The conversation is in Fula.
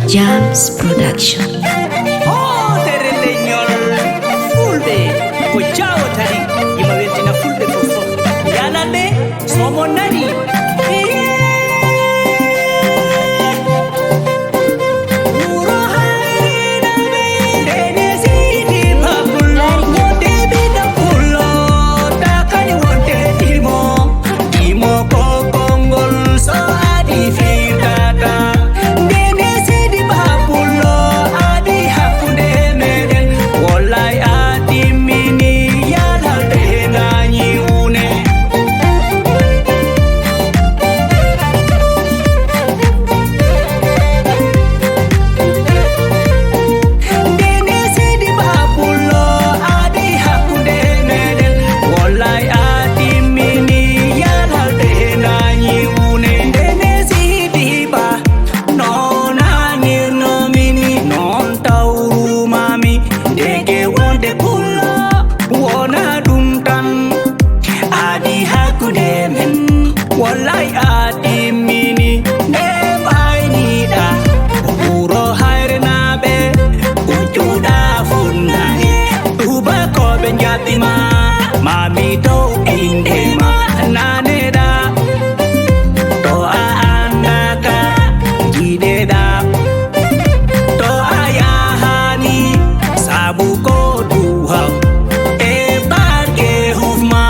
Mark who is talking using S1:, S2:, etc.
S1: Jams Production.
S2: Oh, tere leñol fulbe ko jawo tari yima weltina fulbe fofo yalande somo nani Walai adi mini nem ai da uro haire na be ujuda funna uba ko benjati ma mami to inde ma nane da to anaka gide da to ayahani sabu ko duha e barke hufma